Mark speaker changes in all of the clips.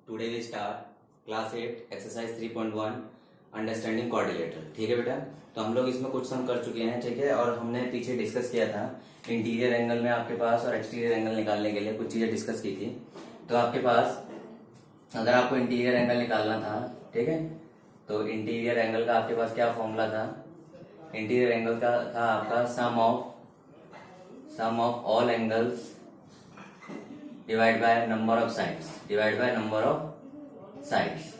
Speaker 1: Today we start class 8 exercise 3.1 understanding coordinator. ठीक है बेटा, तो हम लोग इसमें कुछ सम कर चुके हैं। ठीक है, और हमने पीछे डिस्कस किया था इंटीरियर एंगल में आपके पास और एक्सटीरियर एंगल निकालने के लिए कुछ चीजें डिस्कस की थी। तो आपके पास अगर आपको इंटीरियर एंगल निकालना था, ठीक है, तो इंटीरियर एंगल का आपके पास क्या फॉर्मूला था? इंटीरियर एंगल का था आपका sum of all angles divide by number of sides.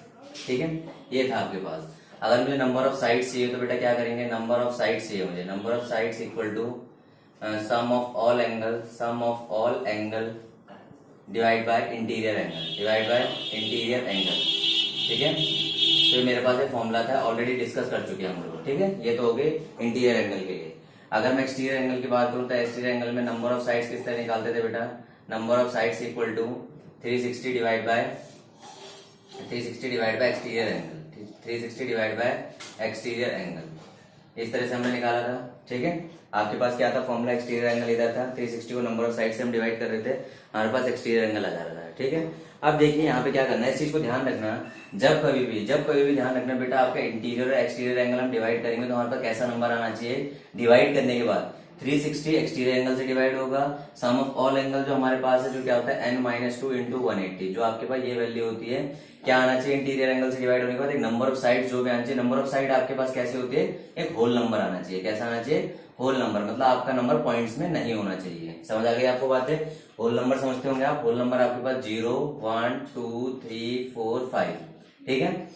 Speaker 1: ठीक है, ये था आपके पास। अगर मुझे नंबर ऑफ साइड्स चाहिए तो बेटा क्या करेंगे, नंबर ऑफ साइड्स चाहिए मुझे, number of sides equal to sum of all angle divide by interior angle. ठीक है, तो ये मेरे पास एक फॉर्मूला था, ऑलरेडी डिस्कस कर चुके हैं हम लोग। ठीक है, ये तो हो गए इंटीरियर एंगल के लिए। अगर मैं एक्सटीरियर एंगल की बात करूं तो एक्सटीरियर एंगल में नंबर ऑफ साइड्स किस तरह निकालते थे बेटा? Number of sides equal to 360 divide by exterior angle. इस तरह से हमने निकाला था। ठीक है, आपके पास क्या था फॉर्मूला? एक्सटीरियर एंगल इधर था, 360 को नंबर ऑफ साइड से हम डिवाइड कर रहे थे, हमारे पास एक्सटीरियर एंगल आ जा रहा था। ठीक है, अब देखिए यहाँ पे क्या करना है, इस चीज को ध्यान रखना। जब कभी भी ध्यान रखना बेटा, आपका इंटीरियर और एक्सटीरियर एंगल हम डिवाइड करेंगे तो हमारे पास कैसा नंबर आना चाहिए? डिवाइड करने के बाद 360 एक्सटीरियर एंगल से डिवाइड होगा, सम ऑफ ऑल एंगल जो हमारे पास है, जो क्या होता है n-2 इंटू 180, जो आपके पास ये वैल्यू होती है, क्या आना चाहिए? इंटीरियर एंगल से डिवाइड होने के बाद एक नंबर ऑफ साइड जो भी आना चाहिए। नंबर ऑफ साइड आपके पास कैसे होती है? एक होल नंबर आना चाहिए। कैसा आना चाहिए? होल नंबर, मतलब आपका नंबर पॉइंट्स में नहीं होना चाहिए। समझ आ गई आपको बातें? होल नंबर समझते होंगे आप। होल नंबर आपके पास 0, 1, 2, 3, 4, 5। ठीक है,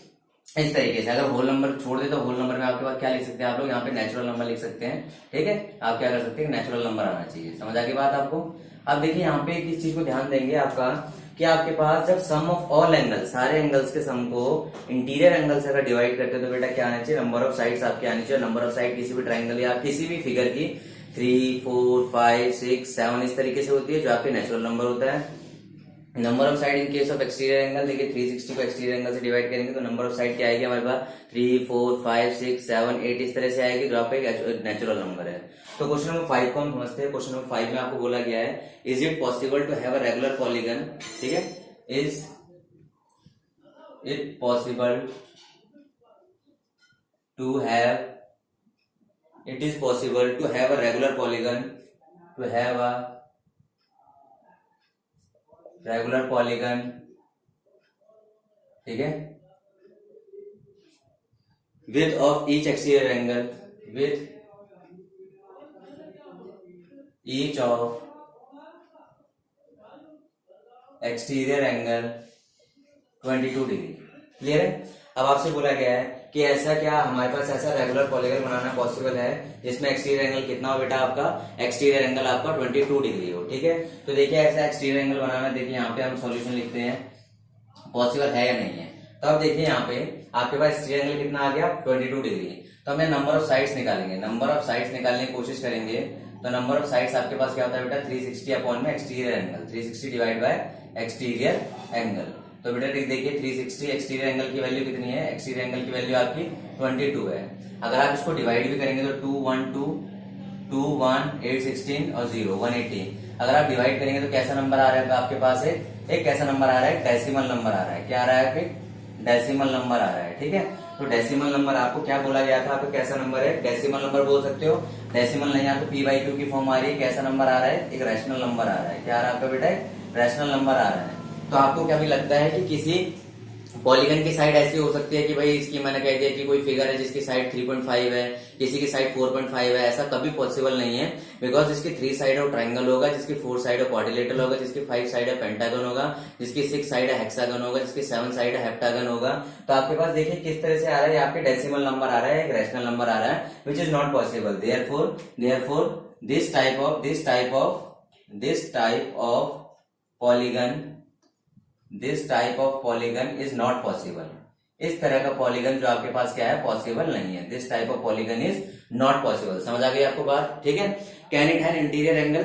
Speaker 1: इस तरीके से अगर होल नंबर छोड़ दे तो होल नंबर में आपके पास क्या लिख सकते हैं आप लोग? यहाँ पे नेचुरल नंबर लिख सकते हैं। ठीक है, आप क्या कर सकते हैं? नेचुरल नंबर आना चाहिए। समझ आ गई बात आपको? अब देखिए यहाँ पे किस चीज को ध्यान देंगे आपका, कि आपके पास जब सम ऑफ ऑल एंगल, सारे एंगल्स के सम को इंटीरियर एंगल से अगर डिवाइड करते हैं तो बेटा क्या आना चाहिए? नंबर ऑफ साइड्स आपके आनी चाहिए। नंबर ऑफ साइड किसी भी ट्राइंगल या किसी भी फिगर की 3, 4, 5, 6, 7 इस तरीके से होती है, जो आपके नेचुरल नंबर होता है। Number of side in case of exterior angle, देखिए 360 को एक्सटीरियर एंगल से डिवाइड करेंगे तो नंबर ऑफ साइड क्या आएगी हमारे पास? 3, 4, 5, 6, 7, 8 इस तरह से आएगी, जो आपका एक नेचुरल नंबर है। तो क्वेश्चन नंबर 5 को हम समझते हैं। क्वेश्चन नंबर 5 में आपको बोला गया है, is it possible to have a regular polygon? ठीक है, is it possible to have a regular polygon, ठीक है, width of each exterior angle, exterior angle 22 degree. Clear है? अब आपसे बोला गया है कि ऐसा क्या हमारे पास ऐसा रेगुलर पॉलीगन बनाना पॉसिबल है जिसमें एक्सटीरियर एंगल कितना हो बेटा? आपका एक्सटीरियर एंगल आपका 22 डिग्री हो। ठीक है, तो देखिए ऐसा एक्सटीरियर एंगल बनाना, देखिए यहाँ पे हम सॉल्यूशन लिखते हैं, पॉसिबल है या नहीं है। तो अब देखिए यहाँ पे आपके पास एक्सटीरियर एंगल कितना आ गया? 22 डिग्री। तो हमें नंबर ऑफ साइड्स निकालेंगे, नंबर ऑफ साइड्स निकालने की कोशिश करेंगे। तो नंबर ऑफ साइड्स आपके पास क्या होता है बेटा? 360 अपॉन में exterior angle, 360 divide by exterior angle. तो बेटा देखिए 360 एक्सटीरियर एंगल की वैल्यू कितनी है? एक्सटीरियर एंगल की वैल्यू आपकी 22 है। अगर आप इसको डिवाइड भी करेंगे तो 2, 1, 2, 2, 1, 8, 16 और 0, 180। अगर आप डिवाइड करेंगे तो कैसा नंबर आ रहा है आपके पास? एक कैसा नंबर आ रहा है? डेसिमल नंबर आ रहा है। क्या आ रहा है? डेसिमल नंबर आ रहा है। ठीक है, तो डेसिमल नंबर आपको क्या बोला गया था? आपको कैसा नंबर है? डेसिमल नंबर बोल सकते हो। डेसिमल नहीं आ तो p/q की फॉर्म आ रही है। कैसा नंबर आ रहा है? एक रैशनल नंबर आ रहा है। क्या आ रहा है आपका बेटा? रैशनल नंबर आ रहा है। तो आपको क्या भी लगता है कि किसी पॉलीगन की साइड ऐसी हो सकती है कि भाई इसकी मैंने कह दिया कि कोई फिगर है जिसकी साइड 3.5 है, किसी की साइड 4.5 है, ऐसा कभी पॉसिबल नहीं है। बिकॉज जिसकी 3 साइड है ट्राइंगल होगा, जिसकी 4 साइड है क्वाड्रिलेटरल होगा, जिसकी 5 साइड है पेंटागन होगा, जिसकी 6 साइड है हेक्सागन होगा, जिसकी 7 साइड है हेप्टागन होगा। तो आपके पास देखिए किस तरह से आ रहा है, आपके डेसिमल नंबर आ रहा है, एक रैशनल नंबर आ रहा है, which is not possible. Therefore this type of polygon is not possible. इस तरह का पॉलीगन जो आपके पास क्या है? पॉसिबल नहीं है। This type of polygon is not possible. समझ आ गई आपको बात? ठीक है, can it have interior angle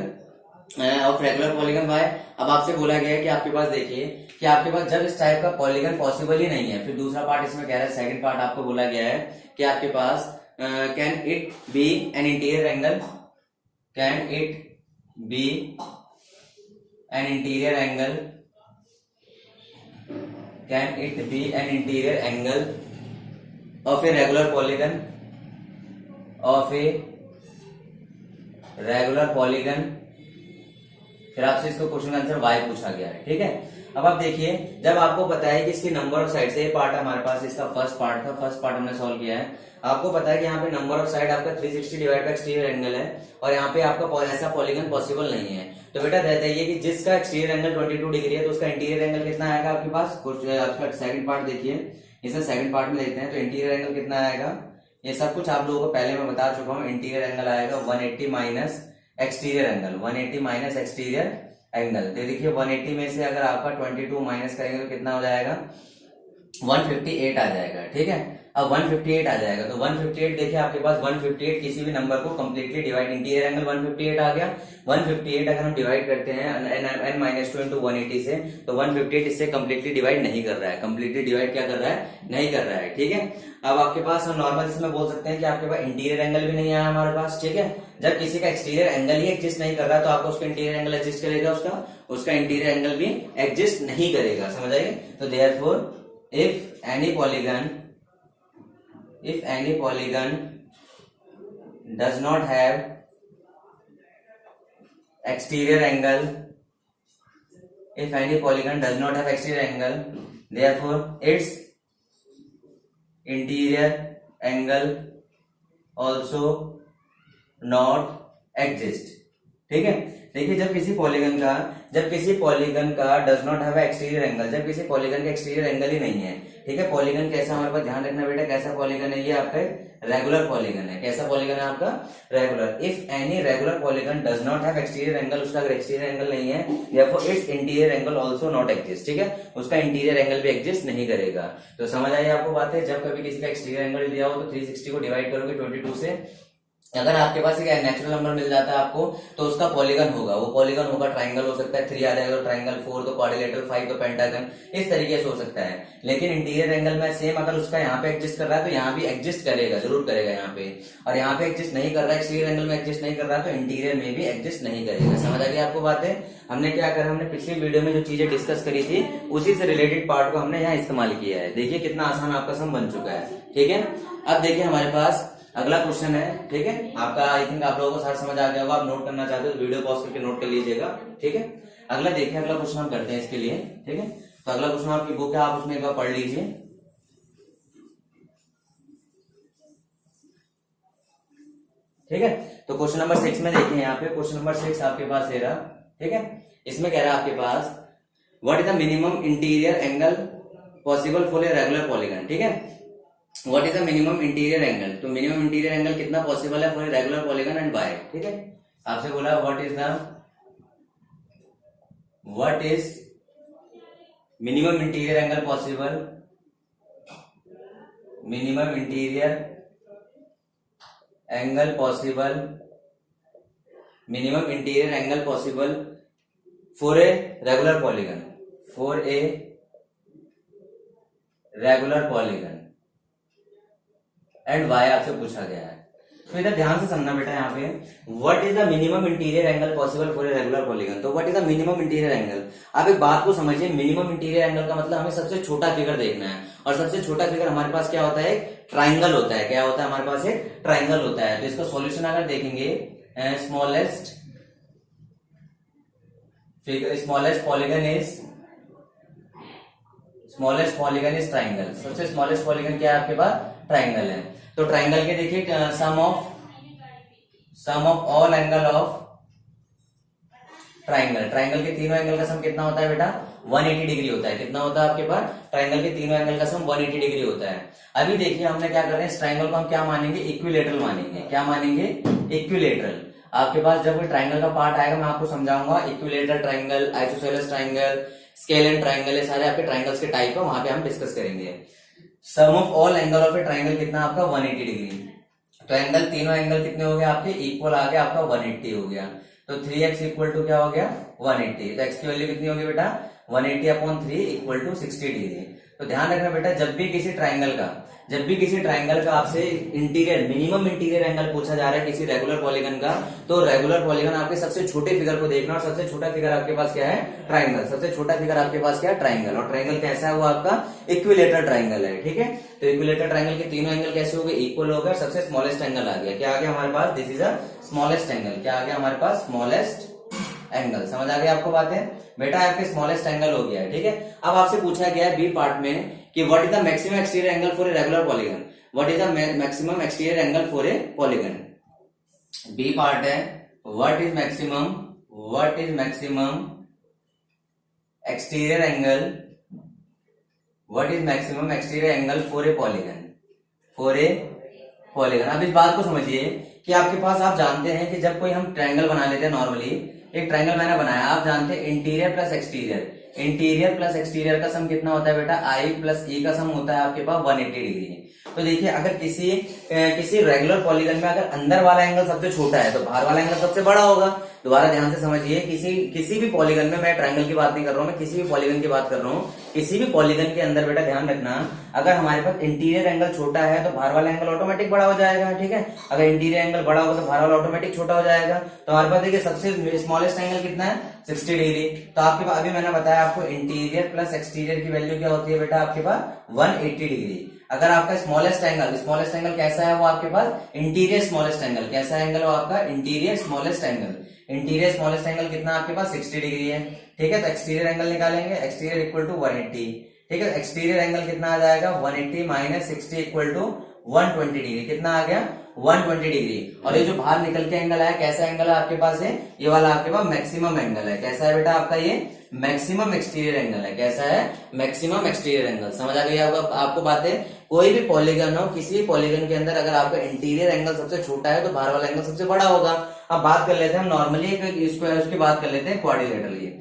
Speaker 1: of regular polygon by? अब आपसे बोला गया है कि आपके पास देखिए कि आपके पास जब इस टाइप का पॉलीगन पॉसिबल ही नहीं है, फिर दूसरा पार्ट इसमें कह रहा है, सेकंड पार्ट आपको बोला गया है कि आपके पास can it be an interior angle, can it be an interior angle of a regular polygon, of a regular polygon. फिर आपसे इसको क्वेश्चन का आंसर वाई पूछा गया है, ठीक है। अब आप देखिए, जब आपको पता है कि इसकी नंबर ऑफ साइड से ये पार्ट हमारे पास इसका फर्स्ट पार्ट था, फर्स्ट पार्ट हमने सॉल्व किया है। आपको पता है कि यहाँ पे नंबर ऑफ साइड आपका 360 डिवाइड बाय एक्सटीरियर एंगल है, और यहाँ पे आपका ऐसा पॉलीगन पॉसिबल नहीं है। तो बेटा बताइए कि जिसका एक्सटीरियर एंगल 22 डिग्री है तो उसका इंटीरियर एंगल कितना आएगा आपके पास। आपका सेकंड पार्ट देखिए, इसे सेकंड पार्ट में देखते हैं। तो इंटीरियर एंगल कितना आएगा, ये सब कुछ आप लोगों को पहले मैं बता चुका हूँ। इंटीरियर एंगल आएगा 180 minus exterior angle, 180 minus exterior angle. तो देखिए 180 में से अगर आपका 22 माइनस करेंगे तो कितना हो जाएगा, 158 आ जाएगा, ठीक है। अब 158 आ जाएगा, तो 158 देखिए आपके पास 158 किसी भी नंबर को कंप्लीटली डिवाइड, इंटीरियर एंगल 158 आ गया। 158 अगर हम डिवाइड करते हैं n-2 इंटू 180 से, तो 158 इससे कंप्लीटली डिवाइड नहीं कर रहा है, कंप्लीटली डिवाइड क्या कर रहा है, नहीं कर रहा है, ठीक है। अब आपके पास हम नॉर्मल इसमें बोल सकते हैं कि आपके पास इंटीरियर एंगल भी नहीं आया हमारे पास, ठीक है। जब किसी का एक्सटीरियर एंगल ही एग्जिस्ट नहीं कर रहा तो आपको उसका इंटीरियर एंगल एग्जिस्ट करेगा, उसका इंटीरियर एंगल भी एग्जिस्ट नहीं करेगा, समझ आइए। तो therefore if any polygon does not have exterior angle, if any polygon does not have exterior angle, therefore its interior angle also not exist, ठीक है। देखिए जब किसी पॉलीगन का does not have exterior angle, जब किसी पॉलीगन का exterior angle ही नहीं है, ठीक है। पॉलीगन कैसा, हमारे पास ध्यान रखना बेटा, कैसा पॉलीगन है ये आपका रेगुलर पॉलीगन है। कैसा पॉलीगन है आपका, regular. If any regular polygon does not have exterior angle, उसका अगर एक्सटीरियर एंगल नहीं है, therefore it's interior angle also not exist, ठीक है। उसका इंटीरियर एंगल भी एग्जिस्ट नहीं करेगा। तो समझ आई आपको बात है। जब कभी किसी का एक्सटीरियर एंगल दिया हो तो 360 को डिवाइड करोगे 22 से, अगर आपके पास एक नेचुरल नंबर मिल जाता है आपको, तो उसका पॉलीगन होगा, वो पॉलीगन होगा ट्राइंगल हो सकता है, 3 आ जाएगा तो ट्राइंगल, 4 तो क्वाड्रिलेटरल, 5 तो पेंटागन, इस तरीके से हो सकता है। लेकिन इंटीरियर एंगल में सेम अगर उसका यहाँ पे एग्जिस्ट कर रहा है तो यहाँ भी एग्जिस्ट करेगा, जरूर करेगा यहाँ पे। और यहाँ पे एग्जिस्ट नहीं कर रहा है, एक्सटीरियर एंगल में एग्जिस्ट नहीं कर रहा है, तो इंटीरियर में भी एग्जिस्ट नहीं करेगा। समझ आ गई आपको बातें। हमने क्या करा, हमने पिछली वीडियो में जो चीजें डिस्कस करी थी उसी से रिलेटेड पार्ट को हमने यहाँ इस्तेमाल किया है। देखिए कितना आसान आपका सम बन चुका है, ठीक है। अब देखिए हमारे पास अगला क्वेश्चन है, ठीक है। आपका आई थिंक आप लोगों को सारा समझ आ गया होगा। आप नोट करना चाहते हो तो वीडियो पॉज करके नोट कर लीजिएगा, ठीक है। अगला देखिए, अगला क्वेश्चन हम करते हैं इसके लिए, ठीक है। तो अगला क्वेश्चन आपकी बुक है, आप उसमें एक बार पढ़ लीजिए, ठीक है। तो क्वेश्चन नंबर 6 में देखिए, यहाँ पे क्वेश्चन नंबर 6 आपके पास है रहा, ठीक है। इसमें कह रहा है आपके पास what is the minimum interior angle possible for a regular polygon, ठीक है। What is the minimum interior angle, तो मिनिमम इंटीरियर एंगल कितना पॉसिबल है for a regular polygon and why, ठीक है। आपसे बोला what is minimum interior angle possible, minimum interior angle possible, minimum interior angle possible for a regular polygon, for a regular polygon and why आपसे पूछा गया है। तो इधर ध्यान से समझना बेटा, यहाँ पे what is the minimum interior angle possible for a regular polygon. तो what is the minimum interior angle, आप एक बात को समझिए, मिनिमम इंटीरियर एंगल का मतलब हमें सबसे छोटा फिगर देखना है, और सबसे छोटा फिगर हमारे पास क्या होता है, एक ट्राइंगल होता है। क्या होता है हमारे पास, एक ट्राइंगल होता है। तो इसका सॉल्यूशन अगर देखेंगे, स्मॉलेस्ट पॉलीगन इज ट्राइंगल। सबसे स्मॉलेस्ट पॉलीगन क्या है आपके पास, ट्राइंगल है। तो ट्राइंगल के देखिए sum of all angle of triangle, triangle के तीनों एंगल का सम कितना होता है बेटा, 180 डिग्री होता है। कितना होता है आपके पास, ट्राइंगल के तीनों एंगल का सम 180 डिग्री होता है। अभी देखिए हमने क्या कर रहे हैं, इस ट्राइंगल को हम क्या मानेंगे, इक्विलेटरल मानेंगे। क्या मानेंगे, इक्विलेटरल। आपके पास जब ट्राइंगल का पार्ट आएगा मैं आपको समझाऊंगा, equilateral triangle, isosceles triangle, scale triangle, ये सारे आपके ट्राइंगल्स के टाइप है, वहां पे हम डिस्कस करेंगे। Sum of all angle of a triangle कितना आपका, 180 डिग्री। तो एंगल, तीनों एंगल कितने हो गए आपके, इक्वल आ गया, आपका 180 हो गया। तो 3x इक्वल टू क्या हो गया, 180। तो x की वैल्यू कितनी होगी बेटा, 180 अपॉन 3 इक्वल टू 60 डिग्री। तो ध्यान रखना बेटा, जब भी किसी ट्राइंगल का आपसे इंटीरियर मिनिमम इंटीरियर एंगल पूछा जा रहा है किसी रेगुलर पॉलीगन का, तो रेगुलर पॉलीगन आपके सबसे छोटे फिगर को देखना, और सबसे छोटा फिगर आपके पास क्या है, ट्राइंगल। सबसे छोटा फिगर आपके पास क्या है, ट्राइंगल। और ट्राइंगल कैसा है, वो आपका इक्विलेटरल ट्राइंगल है, ठीक है। तो इक्विलेटरल ट्राइंगल के तीनों एंगल कैसे हो गए, इक्वल हो गए। सबसे स्मॉलेस्ट एंगल आ गया, क्या आ गया हमारे पास, this is a smallest angle. क्या आ गया हमारे पास, स्मॉलेस्ट एंगल। समझ आ गया आपको बातें बेटा, आपके स्मॉलेस्ट एंगल हो गया है, ठीक है। अब आपसे पूछा गया है बी पार्ट में कि what is the maximum exterior angle for a regular polygon, what is the maximum exterior angle for a polygon. B part है what is maximum exterior angle, what is maximum exterior angle for a polygon. अब इस बात को समझिए कि आपके पास, आप जानते हैं कि जब कोई हम ट्रायंगल बना लेते हैं, नॉर्मली एक ट्रायंगल मैंने बनाया, आप जानते हैं इंटीरियर प्लस एक्सटीरियर का सम कितना होता है बेटा, आई प्लस ई का सम होता है आपके पास 180 डिग्री। तो देखिए, अगर किसी रेगुलर पॉलीगन में अगर अंदर वाला एंगल सबसे छोटा है तो बाहर वाला एंगल सबसे बड़ा होगा। दोबारा ध्यान से समझिए, किसी भी पॉलीगन में, मैं ट्रायंगल की बात नहीं कर रहा हूं, मैं किसी भी पॉलीगन की बात कर रहा हूं, किसी भी पॉलीगन के अंदर बेटा ध्यान रखना, अगर हमारे पास इंटीरियर एंगल छोटा है तो बाहर वाला एंगल ऑटोमेटिक बड़ा हो जाएगा, ठीक है। अगर इंटीरियर एंगल बड़ा होगा तो बाहर वाला ऑटोमेटिक छोटा हो जाएगा। तो हमारे पास देखिए सबसे स्मॉलेस्ट एंगल कितना है, 60 डिग्री। तो आपके पास, अभी मैंने बताया आपको, इंटीरियर प्लस एक्सटीरियर की वैल्यू क्या होती है बेटा, आपके पास 180 डिग्री। अगर आपका स्मॉलेस्ट एंगल कैसा है, वो आपके पास इंटीरियर स्मॉलेस्ट एंगल, कैसा एंगल हो आपका, इंटीरियर स्मॉलेस्ट एंगल कितना आपके पास 60 डिग्री है, ठीक है। तो एक्सटीरियर एंगल निकालेंगे, एक्सटीरियर इक्वल टू 180, ठीक है। एक्सटीरियर एंगल कितना आ जाएगा, 180 माइनस 60 इक्वल टू 120 डिग्री। कितना आ गया, 120 डिग्री। और ये जो बाहर निकल के एंगल है, कैसा एंगल है आपके पास है, ये वाला आपके पास मैक्सिमम एंगल है। कैसा है बेटा आपका, ये मैक्सिमम एक्सटीरियर एंगल है। कैसा है, मैक्सिमम एक्सटीरियर एंगल। समझ आ गई आपको बातें। कोई भी पॉलीगन हो, किसी भी पॉलीगन के अंदर अगर आपका इंटीरियर एंगल सबसे छोटा है तो बाहर वाला एंगल सबसे बड़ा होगा। अब बात कर लेते हैं हम नॉर्मली स्क्वायर, उसकी बात कर लेते हैं क्वाड्रिलेटरल की।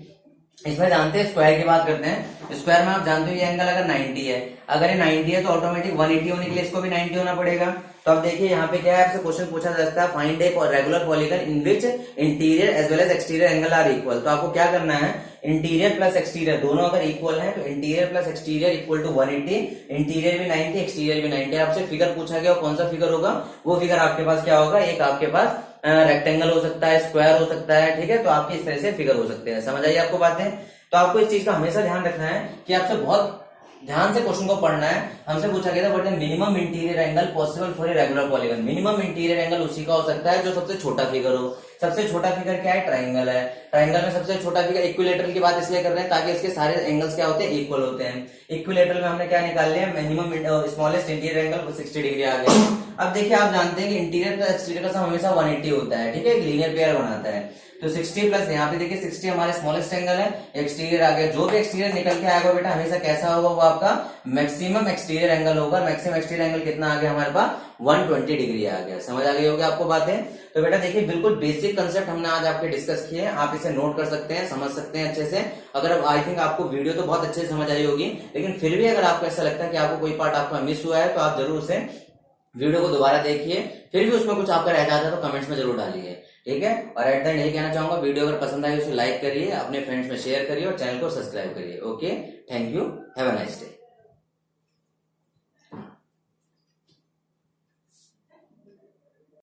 Speaker 1: इसमें जानते हैं स्क्वायर की बात करते हैं। स्क्वायर में आप जानते हो ये एंगल अगर 90 है, अगर ये 90 है तो ऑटोमेटिक 180 होने के लिए इसको भी 90 होना पड़ेगा। तो अब देखिए यहाँ पे क्या है, आपसे क्वेश्चन पूछा जा सकता है, find a regular polygon in which interior as well as exterior angle are equal. तो आपको क्या करना है, इंटीरियर प्लस एक्सटीरियर दोनों अगर इक्वल है तो interior plus exterior equal to 180, interior भी 90 एक्सटीरियर भी 90। आपसे फिगर पूछा गया, कौन सा फिगर होगा, वो फिगर आपके पास क्या होगा, एक आपके पास रेक्टेंगल हो सकता है, स्क्वायर हो सकता है, ठीक है। तो आपके इस तरह से फिगर हो सकते हैं। समझ आइए आपको बातें। तो आपको इस चीज का हमेशा ध्यान रखना है कि आपसे बहुत ध्यान से क्वेश्चन को पढ़ना है। हमसे पूछा गया था what is minimum interior angle possible for a regular polygon. Minimum interior angle उसी का हो सकता है जो सबसे छोटा फिगर हो। सबसे छोटा फिगर क्या है, ट्राइंगल है। ट्राइंगल में सबसे छोटा फिगर, इक्विलेटरल की बात इसलिए कर रहे हैं ताकि इसके सारे एंगल्स क्या होते हैं, इक्वल होते हैं। इक्विलेटरल में हमने क्या निकाल लिया, minimum smallest interior angle 60 degree आ गया। अब देखिए, आप जानते हैं कि इंटीरियर प्लस एक्सटीरियर का सम हमेशा 180 होता है, ठीक है, एक लीनियर पेयर बनाता है। तो 60 प्लस यहाँ पे देखिए 60 हमारे स्मॉलेस्ट एंगल है, एक्सटीरियर आ गया। जो भी एक्सटीरियर निकल के आएगा बेटा हमेशा कैसा होगा, वो आपका मैक्सिमम एक्सटीरियर एंगल होगा। मैक्सिमम एक्सटीरियर एंगल कितना आ गया हमारे पास, 120 डिग्री आ गया। समझ आ गई होगी आपको बातें। तो बेटा देखिए, बिल्कुल बेसिक कंसेप्ट हमने आज आपके डिस्कस किए हैं। आप इसे नोट कर सकते हैं, समझ सकते हैं अच्छे से। अगर आई थिंक आपको वीडियो तो बहुत अच्छे से समझ आई होगी, लेकिन फिर भी अगर आपको ऐसा लगता है कि आपको कोई पार्ट आपका मिस हुआ है तो आप जरूर उसे वीडियो को दोबारा देखिए। फिर भी उसमें कुछ आपका रह जाता है तो कमेंट्स में जरूर डालिए, ठीक है। और एट द एंड यही कहना चाहूंगा, वीडियो अगर पसंद आई उसे लाइक करिए, अपने फ्रेंड्स में शेयर करिए और चैनल को सब्सक्राइब करिए। Okay, thank you, have a nice day.